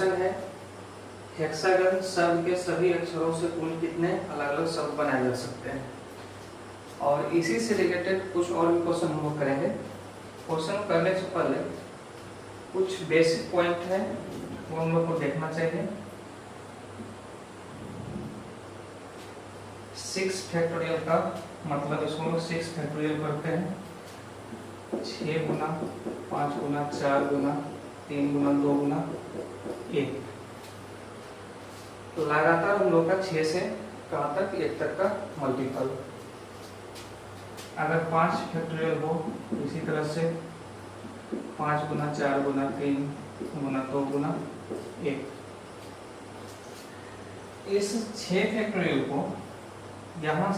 Question है hexagon शब्द के सभी अक्षरों से कुल कितने अलग अलग शब्द बनाए जा सकते हैं। और इसी से रिलेटेड कुछ और भी क्वेश्चन हम लोग करेंगे। क्वेश्चन करने से पहले कुछ बेसिक पॉइंट है वो हम लोग को देखना चाहिए। 6 फैक्टोरियल का मतलब इसको हम लोग 6 फैक्टोरियल करते हैं। 6 गुना 5 गुना 4 गुना 3 गुना 2 गुना 1। तो लगातार हम लोग का 6 से कहाँ तक 1 तक का मल्टीपल। अगर 5 फैक्टोरियल हो इसी तरह से 5 गुना 4 गुना 3 गुना 2 गुना 1। इस 6 फैक्टोरियल को यहाँ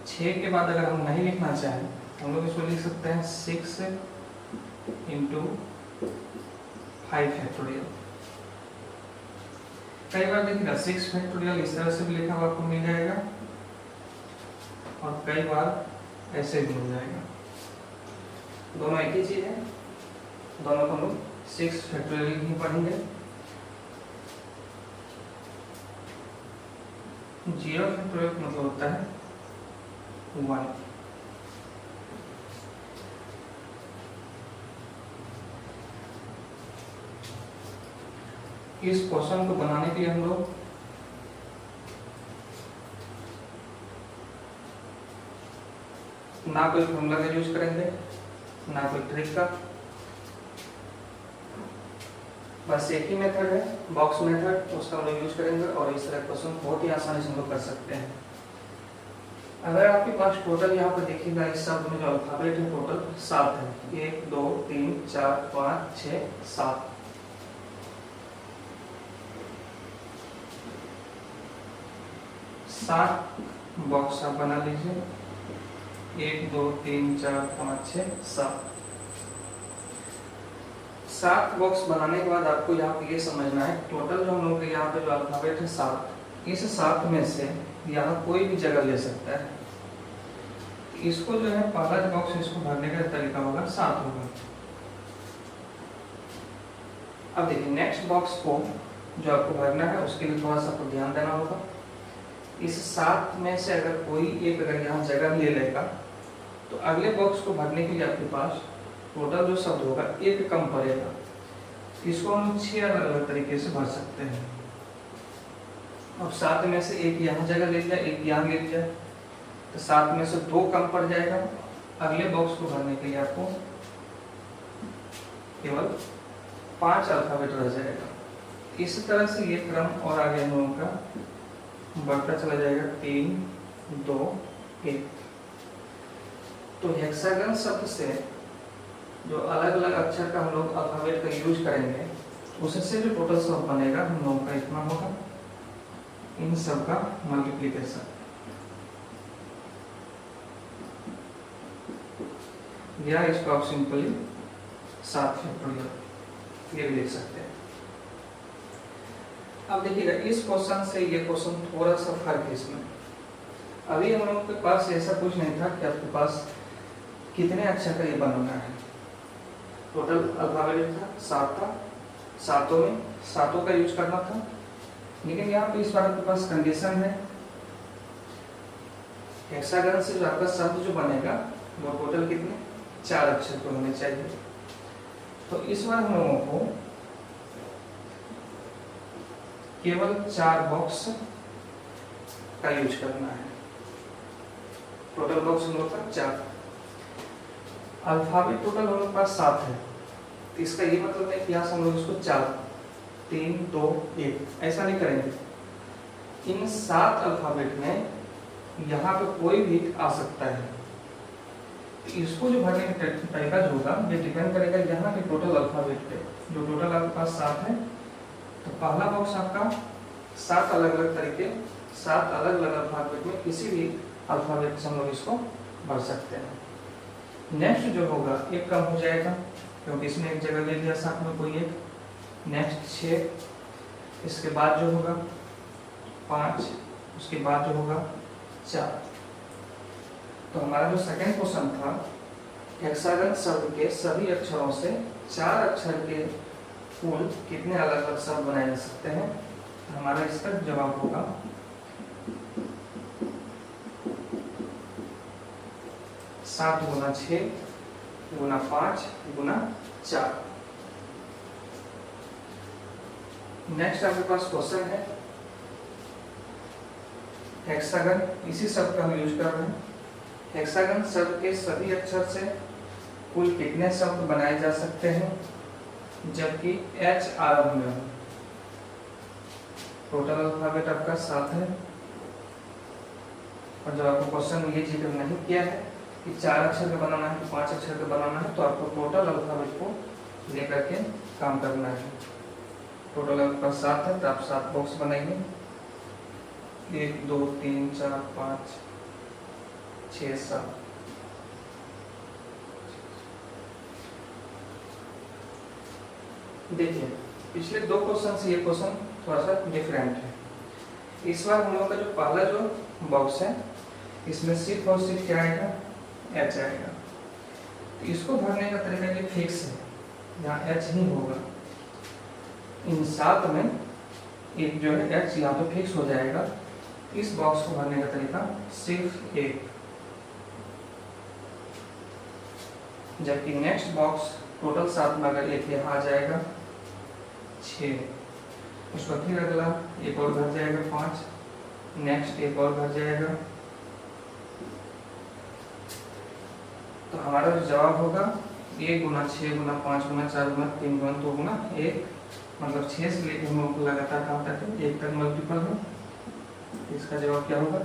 6 के बाद अगर हम नहीं लिखना चाहें हम लोग इसको लिख सकते हैं 6 इंटू 5 फैक्टोरियल। कई बार देखिएगा 6 फैक्टोरियल इस तरह से भी लिखा हुआ आपको मिल जाएगा और कई बार ऐसे भी मिल जाएगा। दोनों एक ही चीज है, दोनों को हम लोग 6 फैक्टोरियल ही पढ़ेंगे। 0 फैक्टोरियल मतलब होता है 1। इस क्वेश्चन को बनाने के लिए हम लोग ना कोई फॉर्मूला का यूज करेंगे ना कोई ट्रिक का, बस एक ही मेथड है बॉक्स मेथड, उसका हम लोग यूज करेंगे और इस तरह क्वेश्चन बहुत ही आसानी से हम लोग कर सकते हैं। अगर आपके पास टोटल यहाँ पर देखिएगा इस शब्द में जो अल्फाबेट है टोटल 7 है। 1 2 3 4 5 6 7। सात बॉक्स आप बना लीजिए। 1 2 3 4 5 6 7। 7 बॉक्स बनाने के बाद आपको यहाँ पे ये समझना है टोटल जो हम लोग के यहाँ पे जो अल्फाबेट है 7, इस 7 में से यहाँ कोई भी जगह ले सकता है। इसको जो है पहला बॉक्स इसको भरने का तरीका होगा 7 होगा। अब देखिए नेक्स्ट बॉक्स को जो आपको भरना है उसके लिए थोड़ा सा आपको ध्यान देना होगा। इस 7 में से अगर कोई एक अगर यहाँ जगह ले लेगा तो अगले बॉक्स को भरने के लिए आपके पास टोटल जो शब्द होगा एक कम पड़ेगा। इसको हम 6 अलग अलग तरीके से भर सकते हैं। अब 7 में से एक यहाँ जगह ले लिया एक यहाँ ले लिया तो 7 में से 2 कम पड़ जाएगा। अगले बॉक्स को भरने के लिए आपको केवल 5 अल्फाबेट रह जाएगा। इस तरह से ये क्रम और आगे हम लोगों का बढ़ता चला जाएगा 3 2 1। तो हेक्सागन शब्द से जो अलग अलग अक्षर का हम लोग अल्फाबेट का यूज करेंगे उससे जो टोटल शब्द बनेगा हम लोगों का इतना होगा। इन सब का मल्टीप्लिकेशन या इसको आप सिंपली 7 फैक्टोरियल ये भी लिख सकते हैं। अब देखिएगा इस क्वेश्चन से ये क्वेश्चन थोड़ा सा फर्क है इसमें। अभी हम लोग के पास ऐसा कुछ नहीं था कि आपके पास कितने अक्षर का ये बनाना है। टोटल अल्फाबेट था 7 था, सातों में सातों का यूज करना था। लेकिन यहाँ पे इस बार आपके पास कंडीशन है हेक्सागन से जो आपका शब्द जो बनेगा वो टोटल कितने 4 अक्षर के होने चाहिए। तो इस बार हम लोगों को केवल 4 बॉक्स का यूज करना है। टोटल बॉक्स हम लोग का 4। अल्फाबेट टोटल हम लोग के पास 7 है तो इसका ये मतलब है कि यहाँ से हम लोग इसको 4 3 2 1 ऐसा नहीं करेंगे। इन 7 अल्फाबेट में यहाँ पे कोई भी आ सकता है। इसको जो भरने का तरीका जो होगा ये डिपेंड करेगा यहाँ के टोटल अल्फाबेट पे। जो टोटल आपके पास 7 है तो पहला बॉक्स आपका 7 अलग अलग तरीके 7 अलग अलग अल्फाबेट में किसी भी अल्फाबेट से हम लोग इसको भर सकते हैं। नेक्स्ट जो होगा एक कम हो जाएगा क्योंकि इसमें एक जगह ले लिया 7 में कोई एक। नेक्स्ट 6, इसके बाद जो होगा 5, उसके बाद जो होगा 4। तो हमारा जो सेकंड क्वेश्चन था हेक्सागन शब्द के सभी अक्षरों से 4 अक्षर के कुल कितने अलग अलग शब्द बनाए जा सकते हैं? हमारा इसका जवाब होगा 7 गुना 6 गुना 5 गुना 4। नेक्स्ट आपके पास क्वेश्चन है हेक्सागन। इसी शब्द का हम यूज कर रहे हैं। हेक्सागन शब्द के सभी अक्षर से कुल कितने शब्द बनाए जा सकते हैं जबकि H आरंभ में हो? टोटल अल्फाबेट आपका 7 है और जब आपको क्वेश्चन में ये जिक्र नहीं किया है कि 4 अक्षर का बनाना है तो 5 अक्षर का बनाना है, तो आपको टोटल अल्फाबेट को लेकर के काम करना है। टोटल आपके पास 7 है तो आप 7 बॉक्स बनाइए। 1 2 3 4 5 6 7। देखिए पिछले 2 क्वेश्चन से ये क्वेश्चन थोड़ा सा डिफरेंट है। इस बार हम लोगों का जो पहला जो बॉक्स है इसमें सिर्फ और सिर्फ क्या आएगा? H आएगा। तो इसको भरने का तरीका ये फिक्स है, यहाँ H ही होगा। इन 7 में एक जो है H यहाँ पे फिक्स हो जाएगा। इस बॉक्स को भरने का तरीका सिर्फ एक, जबकि नेक्स्ट बॉक्स टोटल 7 में अगर एक यहाँ आ जाएगा 6, उसका फिर अगला एक और भर जाएगा 5, नेक्स्ट एक और भर जाएगा। तो हमारा जो जवाब होगा 1 गुना 6 गुना 5 गुना 4 गुना 3 गुना 2 गुना 1, मतलब 6 से लेकर हम लोग लगातार काम करते हैं 1 तक मल्टीपल में। इसका जवाब क्या होगा?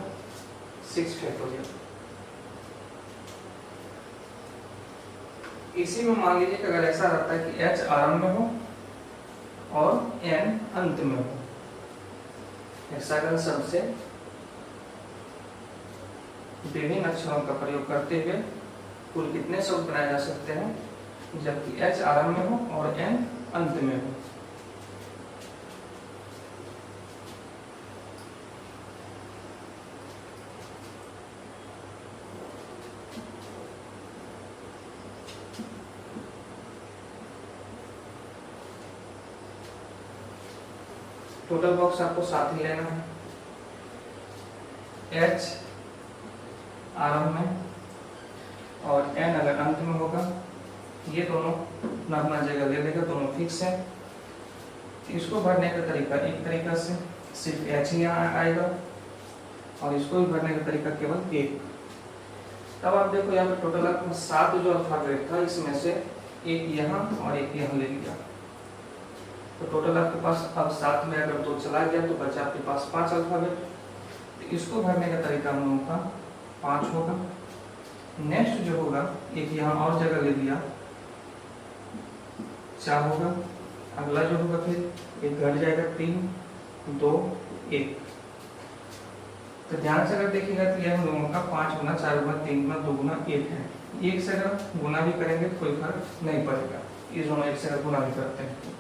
6 फैक्टोरियल। इसी में मान लीजिए कि अगर ऐसा रहता है कि H आरंभ में हो और N अंत में हो, हेक्सागन शब्द से विभिन्न अक्षरों का प्रयोग करते हुए कुल कितने शब्द बनाए जा सकते हैं जबकि H आरंभ में हो और N अंत में हो? टोटल बॉक्स आपको 7 ही लेना है। H आरंभ में और N अगर अंत में होगा, ये दोनों अपना जगह ले लेगा, दोनों फिक्स है। इसको भरने का तरीका एक तरीका से सिर्फ H ही यहाँ आएगा और इसको भी भरने का तरीका केवल एक। तब आप देखो यहाँ पे टोटल आपको 7 जो अल्फाबेट था इसमें से एक यहाँ और एक यहाँ ले लिया, तो टोटल आपके पास अब 7 में अगर 2 चला गया तो बचा आपके पास 5 अल्फाबेट। तो इसको भरने का तरीका हम लोगों का 5 होगा। नेक्स्ट जो होगा एक यहाँ और जगह ले लिया, 4 होगा। अगला जो होगा फिर एक घट जाएगा 3 2 1। तो ध्यान से अगर देखिएगा तो यह हम लोगों का 5 गुना 4 गुना 3 गुना 2 गुना 1 है। 1 से अगर गुना भी करेंगे तो कोई फर्क नहीं पड़ेगा, ये दोनों 1 से अगर गुना भी करते हैं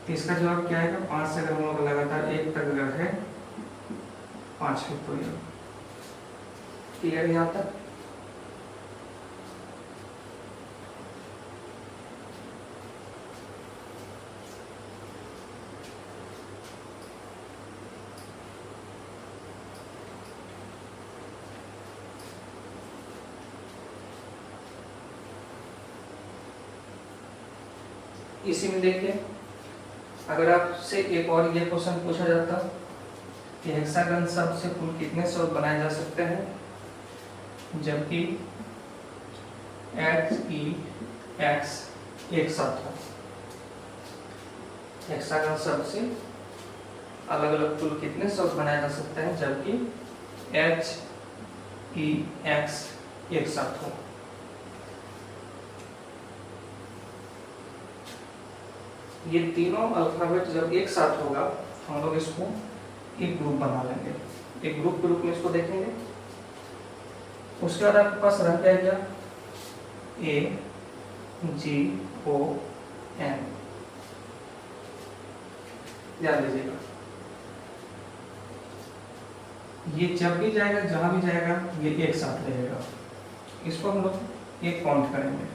तो इसका जवाब क्या आएगा? 5 से अगर हम लोग लगातार 1 तक अगर है 5 फैक्टोरियल। क्लियर यहाँ तक? इसी में देखिए अगर आपसे एक और ये क्वेश्चन पूछा जाता कि हेक्सागन शब्द से कुल कितने शब्द बनाए जा सकते हैं जबकि HEX एक शब्द है। हेक्सागन शब्द से अलग अलग कुल कितने शब्द बनाए जा सकते हैं जबकि HEX एक शब्द हो? ये तीनों अल्फाबेट जब एक साथ होगा हम लोग इसको एक ग्रुप बना लेंगे, एक ग्रुप के रूप में इसको देखेंगे। उसके बाद आपके पास रह क्या गया? AGON। ध्यान दीजिएगा, ये जब भी जाएगा जहां भी जाएगा ये एक साथ रहेगा। इसको हम लोग एक काउंट करेंगे,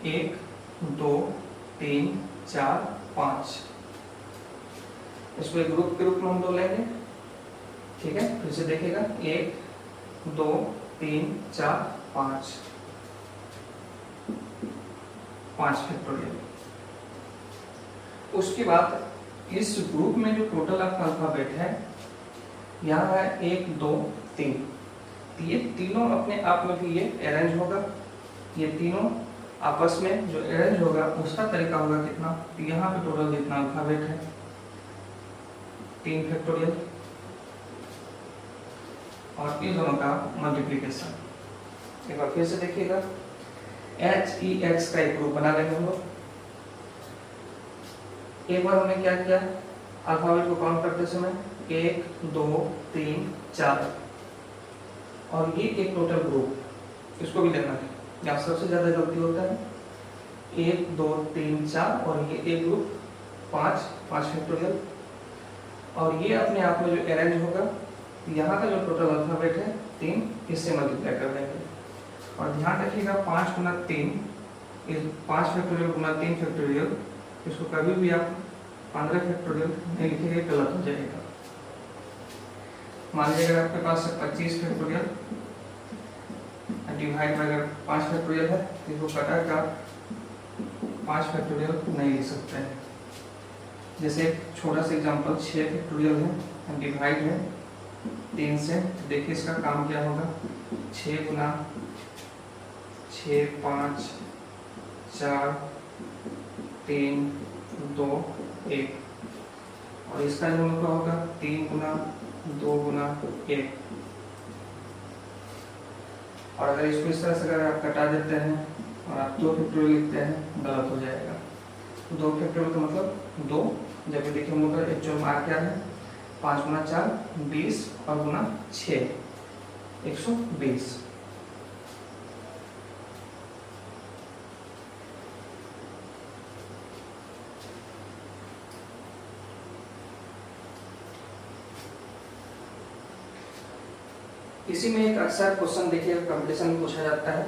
1 2 3 4 5। इसको एक ग्रुप के रूप में हम दो लेंगे, ठीक है। फिर से देखिएगा 1 2 3 4 5 फैक्टोरियल। उसके बाद इस ग्रुप में जो टोटल आपका अल्फाबेट है, यहाँ है 1 2 3, ये तीनों अपने आप में भी ये अरेंज होगा। ये तीनों आपस में जो अरेंज होगा उसका तरीका होगा कितना, तो यहाँ पे टोटल जितना अल्फाबेट है 3 फैक्टोरियल, और इन दोनों का मल्टीप्लिकेशन। एक बार फिर से देखिएगा, HEX का एक ग्रुप बना लेंगे हम लोग। एक बार हमने क्या किया, अल्फाबेट को काउंट करते समय 1 2 3 4, और ये एक टोटल ग्रुप, इसको भी लेना है। यहाँ सबसे ज्यादा गलती होता है 1 2 3 4, और ये एक ग्रुप 5 फैक्टोरियल, और ये अपने आप में जो अरेंज होगा, यहाँ का जो टोटल अल्फाबेट है 3, इससे मल्टीप्लाई कर देंगे। और ध्यान रखिएगा 5 गुना 3, 5 फैक्टोरियल गुना 3 फैक्टोरियल, इसको कभी भी आप 15 फैक्टोरियल नहीं लिखेंगे, गलत हो जाएगा। मान लीजिए अगर आपके पास 25 फैक्टोरियल डिवाइड में अगर 5 फैक्टोरियल है, तो इसको कटा कर 5 फैक्टोरियल नहीं लिख सकते हैं। जैसे एक छोटा सा एग्जांपल, 6 फैक्टोरियल है, डिवाइड है 3 से, देखिए इसका काम क्या होगा, 6 गुना 6 5 4 3 2 1, और इसका जो क्या होगा 3 गुना 2 गुना 1। और अगर इसको इस तरह से अगर आप कटा देते हैं और आप 2 फैक्टोरियल लिखते हैं, गलत हो जाएगा। 2 फैक्टोरियल का मतलब 2, जब भी देखिए मोटर एक्चुअल मार्क क्या है, 5 गुना 4 20, और गुना 6 120। इसी में एक अक्सर क्वेश्चन देखिए कंपटीशन में पूछा जाता है,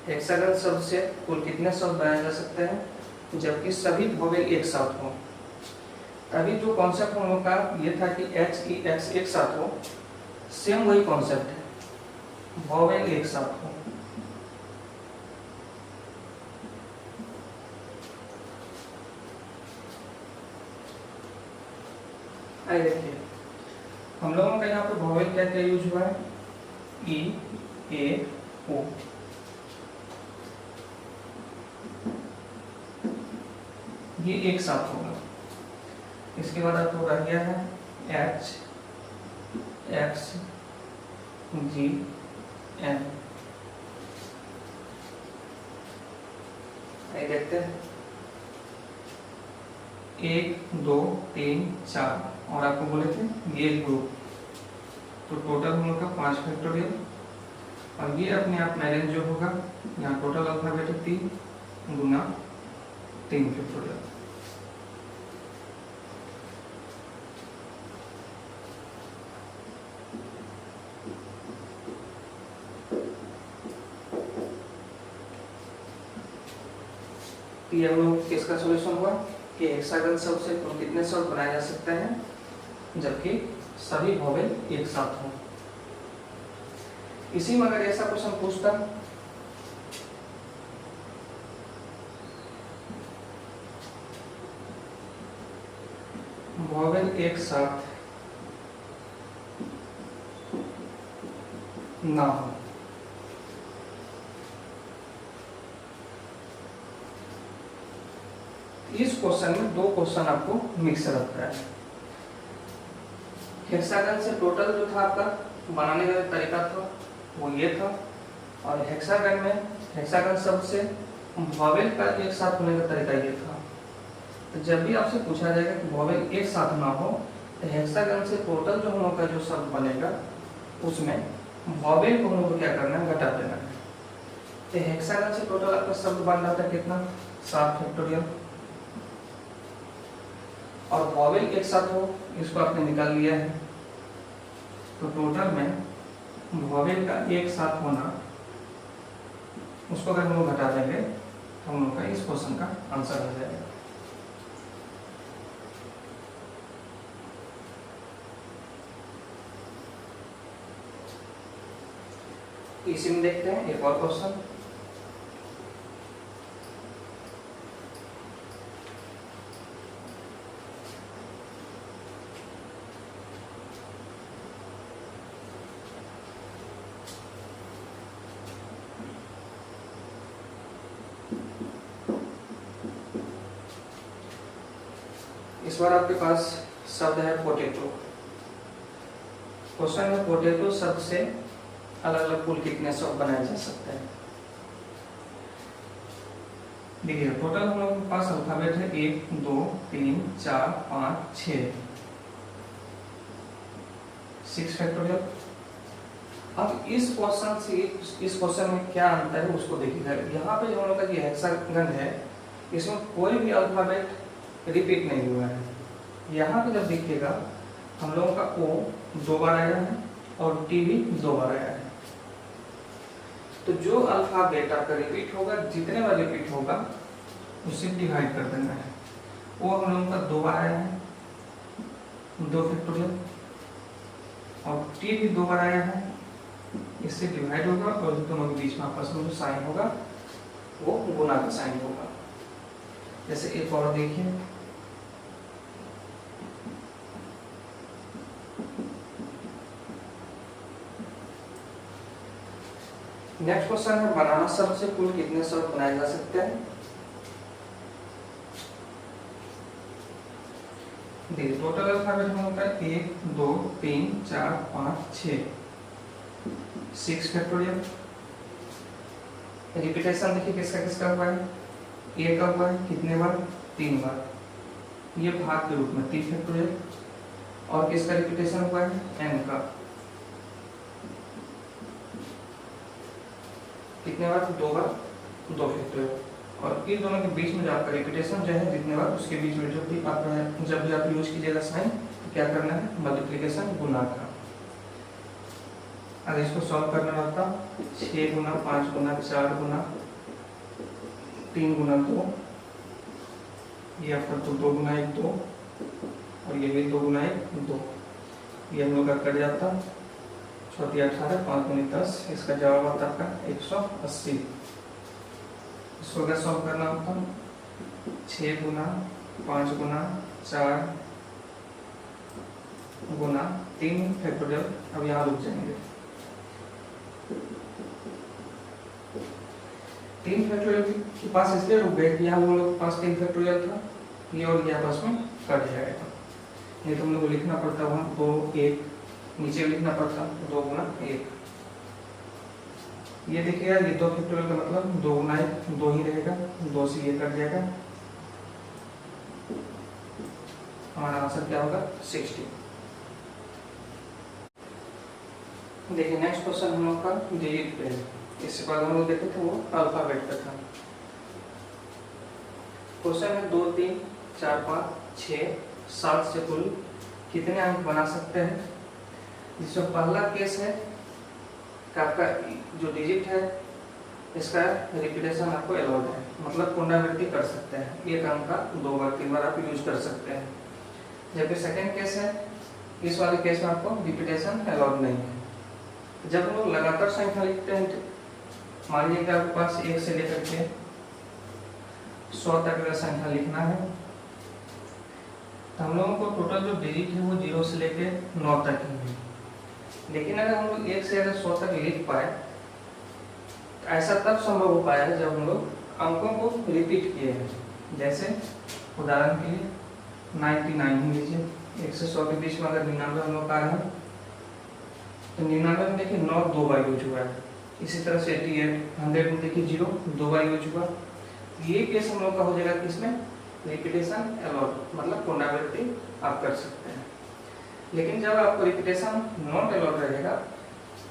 हेक्सागन शब्द से कुल कितने शब्द बनाए जा सकते हैं जबकि सभी वोवेल एक साथ हो। अभी जो कॉन्सेप्ट हम लोग का ये था कि HEX एक साथ हो, सेम वही कॉन्सेप्ट है, वोवेल एक साथ हो। आइए देखिए, हम लोगों का यहाँ पे वोवेल क्या क्या यूज हुआ है, E A O। ये एक साथ होगा। इसके बाद आपको रह गया है H X G N। आइए देखते हैं, 1 2 3 4, और आपको बोले थे ये ग्रुप, तो टोटल हम लोग का 5 फैक्टोरियल, और ये अपने आप मैनेज जो होगा, यहाँ टोटल अल्फाबेट 3 गुना 3 फैक्टोरियल। ये हम लोग किसका सॉल्यूशन हुआ कि हेक्सागन शब्द से तो कितने शब्द बनाए जा सकते हैं जबकि सभी वोवेल एक साथ हों। इसी में अगर ऐसा क्वेश्चन पूछता वोवेल एक साथ ना हो, इस क्वेश्चन में 2 क्वेश्चन आपको मिक्स रखता है। हेक्सागन से टोटल जो था आपका बनाने का तरीका था वो ये था, और हेक्सागन में हेक्सागन शब्द से वोवेल का एक साथ होने का तरीका ये था। तो जब भी आपसे पूछा जाएगा कि वोवेल एक साथ ना हो, तो हेक्सागन से टोटल जो हम लोग का जो शब्द बनेगा उसमें वोवेल को हम लोग क्या करना है, घटा देना है। तो हेक्सागन से टोटल आपका शब्द बन रहा था कितना, 7 फैक्टोरियल, और वोवेल एक साथ हो इसको आपने निकाल लिया है, तो टोटल में वोवेल का एक साथ होना उसको अगर हम लोग घटा देंगे तो हम लोग का इस क्वेश्चन का आंसर हो जाएगा। इसी में देखते हैं एक और क्वेश्चन। इस बार आपके पास शब्द है पोटैटो। क्वेश्चन है पोटैटो शब्द से अलग अलग कुल कितने शब्द बनाए जा सकते हैं। देखिए टोटल हम लोगों के पास अल्फाबेट है 1 2 3 4 5 6 6 फैक्टोरियल। अब इस क्वेश्चन से इस क्वेश्चन में क्या अंतर है उसको देखिएगा। यहाँ पे जो हम लोग का ये हेक्सागन है इसमें कोई भी अल्फाबेट रिपीट नहीं हुआ है। यहाँ पे जब देखिएगा हम लोगों का O 2 बार आया है और T भी 2 बार आया है। तो जो अल्फाबेट आपका रिपीट होगा, जितने बार रिपीट होगा उसे डिवाइड कर देना है। वो हम लोगों का 2 बार आया है 2 फैक्टोरियल, और T भी 2 बार आया है, इससे डिवाइड होगा और दोनों के बीच में आपस में जो साइन होगा वो गुना का साइन होगा। जैसे एक और देखिए, नेक्स्ट क्वेश्चन है बनाना शब्द से कुल कितने शब्द बनाए जा सकते हैं। देखिए टोटल अल्फाबेट में होता है 1 2 3 4 5 6 6 फैक्टोरियल। रिपीटेशन देखिए किसका किसका हुआ है, ए का हुआ है कितने बार 3 बार, ये भाग के रूप में 3 फैक्टोरियल। और किसका रिपीटेशन हुआ है एन का कितने बार 2 बार 2 फैक्टोरियल। और इन दोनों के बीच में जो आपका रिपीटेशन जो है जितने बार उसके बीच में जो भी आप जब भी आप यूज कीजिएगा साइन तो क्या करना है मल्टीप्लिकेशन गुना का। अगर इसको सॉल्व करना होता 6 गुना 5 गुना 4 गुना 3 गुना 2, ये आपका तो 2 गुना 1 2, और ये भी 2 गुना 1 2, ये हम लोग का कट जाता 4 18 5 गुना 10। इसका जवाब आता है आपका 180। इसको अगर सॉल्व करना होता 6 गुना 5 गुना 4 गुना 3 फैक्टोरियल। अब यहाँ रुक जाएंगे, 3 फैक्टोरियल के पास इसलिए रुक गए कि यहाँ हम लोग के पास 3 फैक्टोरियल था, ये और ये आपस में कट जाएगा। नहीं तो हम लोग को लिखना पड़ता वहाँ 2 1, नीचे लिखना पड़ता 2 गुना 1। ये देखिएगा ये 2 फैक्टोरियल का मतलब 2 गुना 1 2 ही रहेगा, 2 से ये कट जाएगा, हमारा आंसर क्या होगा 60। देखिए नेक्स्ट क्वेश्चन हम लोग का डिजिट पे है। इससे पहले हम लोग देखे थे वो अल्फाबेट का था। क्वेश्चन है 2 3 4 5 6 7 से कुल कितने अंक बना सकते हैं। जिसमें पहला केस है कि आपका जो डिजिट है इसका रिपीटेशन आपको अलाउड है, मतलब पुनरावृत्ति कर सकते हैं, एक अंक का 2 बार 3 बार आप यूज कर सकते हैं। जबकि सेकेंड केस है इस वाले केस में आपको रिपीटेशन अलाउड नहीं है। जब हम लोग लगातार संख्या लिखते हैं तो मान लीजिए कि आपके पास 1 से लेकर के 100 तक का संख्या लिखना है, तो हम लोगों को टोटल जो डिजिट है वो 0 से लेके 9 तक ही है। लेकिन अगर हम लोग 1 से अगर 100 तक लिख पाए तो ऐसा तब संभव हो पाया है जब हम लोग अंकों को रिपीट किए हैं। जैसे उदाहरण के लिए 99 ही लीजिए, 1 से 100 के बीच में अगर 99 हम लोग आ रहे हैं तो 99 में देखिए 9 2 बार यूज हुआ है। इसी तरह से 88 100 में देखिए 0 2 बार यूज हुआ। ये केस हम लोग का हो जाएगा किसमें रिपीटेशन अलाउड, मतलब पुनरावृत्ति आप कर सकते हैं। लेकिन जब आपको रिपीटेशन नॉट अलाउड रहेगा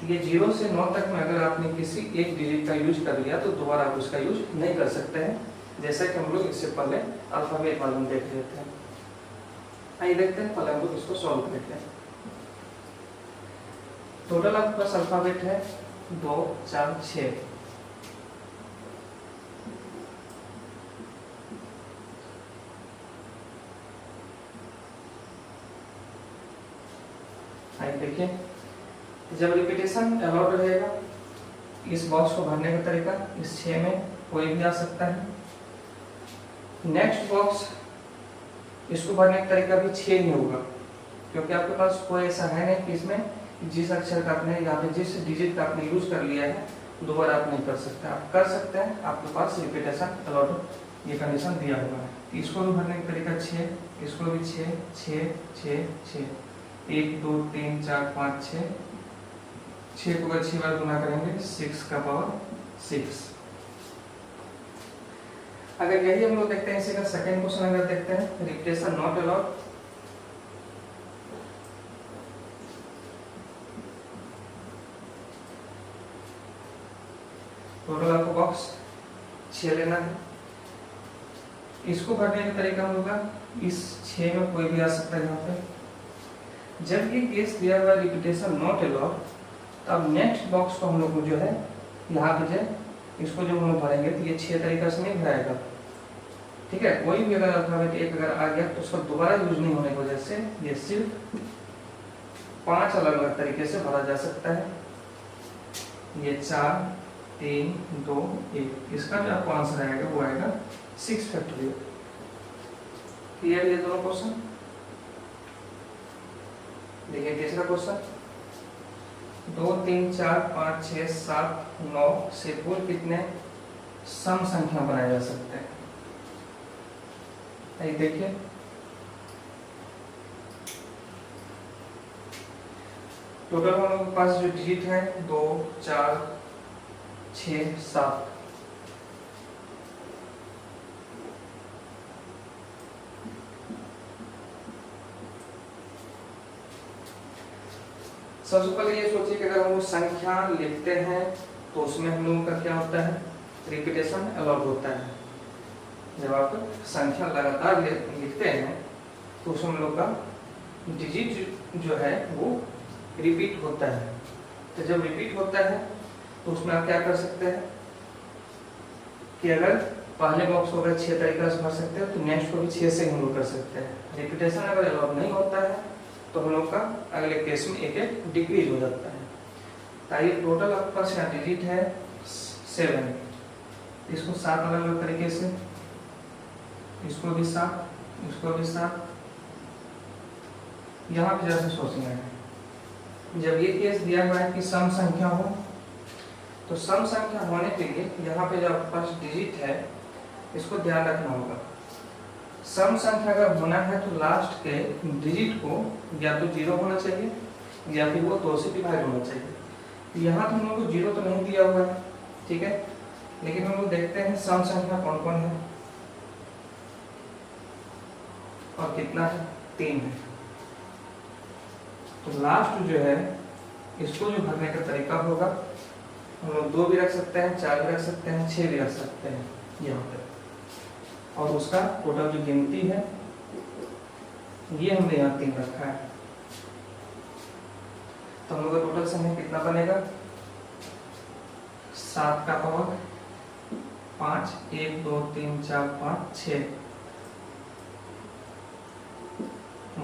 तो ये 0 से 9 तक में अगर आपने किसी एक डिजिट का यूज कर लिया तो दोबारा आप उसका यूज नहीं कर सकते हैं, जैसा कि हम लोग इससे पहले अल्फाबेट वाले में देख रहे थे। आइए देखते हैं, पहले हम लोग इसको सॉल्व करते हैं। टोटल आपके पास अल्फाबेट है 2 4 6। आइए देखिए, जब रिपीटेशन अलाउड रहेगा, इस बॉक्स को भरने का तरीका इस 6 में कोई भी आ सकता है। नेक्स्ट बॉक्स, इसको भरने का तरीका भी 6 ही होगा, क्योंकि आपके पास कोई ऐसा है नहीं कि इसमें जिस अक्षर का आपने यहाँ पे जिस डिजिट का आपने यूज कर लिया है दोबारा आप नहीं कर सकते। आप कर सकते हैं, आपके पास रिपीटेशन अलाउड ये कंडीशन दिया हुआ है। इसको भी भरने का तरीका 6, इसको भी 6 6 6 6, 1 2 3 4 5 6, 6 को अगर 6 बार गुना करेंगे 6 का पावर 6। अगर यही हम लोग देखते हैं, इसी का सेकंड क्वेश्चन अगर देखते हैं, रिपीटेशन नॉट अलाउड। टोटल आपको बॉक्स 6 लेना है। इसको भरने का तरीका होगा, इस 6 में कोई भी आ सकता है। यहाँ पे जब ये केस दिया हुआ रिपीटेशन नॉट अलाउड, तब नेक्स्ट बॉक्स को हम लोग को जो है यहाँ पे जो इसको जब हम लोग भरेंगे तो ये 6 तरीका से नहीं भराएगा, ठीक है। कोई भी अगर अल्फाबेट एक अगर आ गया तो उसका दोबारा यूज नहीं होने की वजह से ये सिर्फ 5 अलग अलग तरीके से भरा जा सकता है। ये 4 3 2 1, इसका जो आपको आंसर आएगा वो आएगा 6 फैक्टोरियल। क्लियर ये दोनों क्वेश्चन। देखिए तीसरा क्वेश्चन, 2 3 4 5 6 7 9 से कुल कितने सम संख्या बनाए जा सकते हैं। देखिए टोटल हम लोगों के पास जो डिजिट है 2 4 6 7, सबसे पहले ये सोचिए कि अगर हम लोग संख्या लिखते हैं तो उसमें हम लोगों का क्या होता है, रिपीटेशन अलाउड होता है। जब आप संख्या लगातार लिखते हैं तो उसमें हम लोग का डिजिट जो है वो रिपीट होता है। तो जब रिपीट होता है तो उसमें आप क्या कर सकते हैं कि अगर पहले बॉक्स को अगर 6 तरीका से भर सकते हैं तो नेक्स्ट को भी 6 से हम लोग कर सकते हैं। रिपीटेशन अगर अलाउड नहीं होता है तो हम लोग का अगले केस में एक एक डिक्रीज हो जाता है। ताकि टोटल आपके पास यहाँ डिजिट है 7, इसको 7 अलग अलग तरीके से, इसको भी 7, इसको भी 7, यहाँ पे जैसे सोचना है। जब ये केस दिया हुआ है कि सम संख्या हो, तो सम संख्या होने के लिए यहाँ पे जो आपके पास डिजिट है इसको ध्यान रखना होगा। सम संख्या अगर होना है तो लास्ट के डिजिट को या तो 0 होना चाहिए या फिर वो 2 से डिवाइड होना चाहिए। यहाँ तो हम लोग को 0 तो नहीं दिया हुआ है, ठीक है, लेकिन हम लोग देखते हैं सम संख्या कौन कौन है और कितना है, 3 है। तो लास्ट जो है इसको जो भरने का तरीका होगा, हम लोग 2 भी रख सकते हैं, 4 भी रख सकते हैं, 6 भी रख सकते हैं यहाँ पे, और उसका टोटल जो गिनती है ये हमने यहाँ 3 रखा है। तो हम लोग का टोटल समय कितना बनेगा, 7 का पावर 5, 1 2 3 4 5 6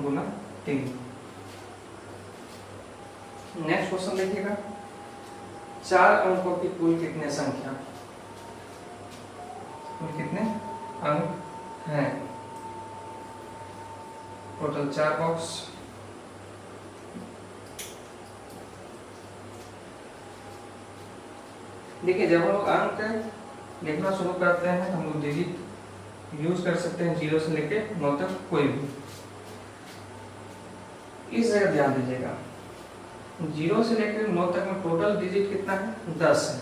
गुना 3। नेक्स्ट क्वेश्चन देखिएगा, 4 अंकों की कुल कितने संख्या, कुल कितने अंक हैं। टोटल 4 बॉक्स, देखिए जब हम लोग अंक लिखना शुरू करते हैं तो हम लोग डिजिट यूज कर सकते हैं 0 से लेके 9 तक कोई भी। इस जगह ध्यान दीजिएगा, 0 से लेकर 9 तक में टोटल डिजिट कितना है, 10 है।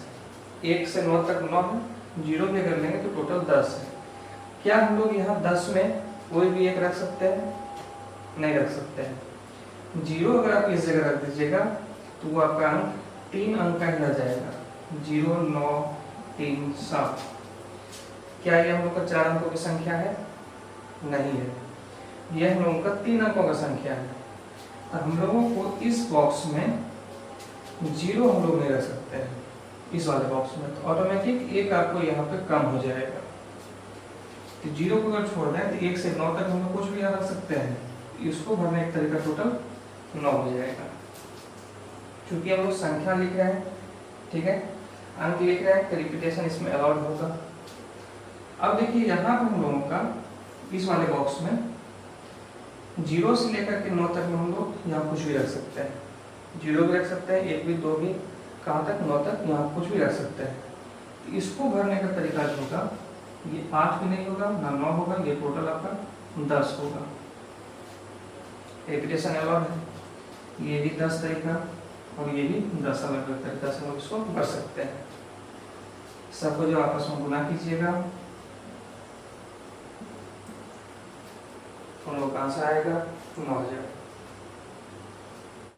1 से 9 तक 9 है, 0 भी अगर लेंगे तो टोटल 10 है। क्या हम लोग यहाँ 10 में कोई भी एक रख सकते हैं, नहीं रख सकते हैं। 0 अगर आप इस जगह रख दीजिएगा तो वो आपका अंक 3 अंक का ही रह जाएगा, 0 9 3 7। क्या ये हम लोग का 4 अंकों की संख्या है, नहीं है, यह हम लोगों का 3 अंकों का संख्या है। हम लोगों को इस बॉक्स में 0 हम लोग नहीं रख सकते हैं, इस वाले बॉक्स में, तो ऑटोमेटिक एक आपको यहाँ पे कम हो जाएगा। तो 0 को अगर छोड़ दें तो 1 से 9 तक हम लोग कुछ भी यहाँ रख सकते हैं, इसको भरने का तरीका टोटल 9 हो जाएगा। क्योंकि हम लोग संख्या लिख रहे हैं, ठीक है, अंक लिख रहे हैं, तो रिपीटेशन इसमें अलाउड होगा। अब देखिए यहाँ पर हम लोगों का इस वाले बॉक्स में 0 से लेकर के 9 तक में हम लोग यहाँ कुछ भी रख सकते हैं, 0 भी रख सकते हैं, 1 भी, 2 भी, कहाँ तक, 9 तक, यहाँ कुछ भी रख सकते हैं। तो इसको भरने का तरीका जो होगा, ये 8 भी नहीं होगा ना 9 होगा, ये टोटल आपका 10 होगा। रिपीटेशन अलाउड है, ये भी 10 तरीका और ये भी 10 अलग अलग तरीका से हम इसको भर सकते हैं। सबको जो आपस में गुना कीजिएगा, हम लोग का आंसर आएगा 9000।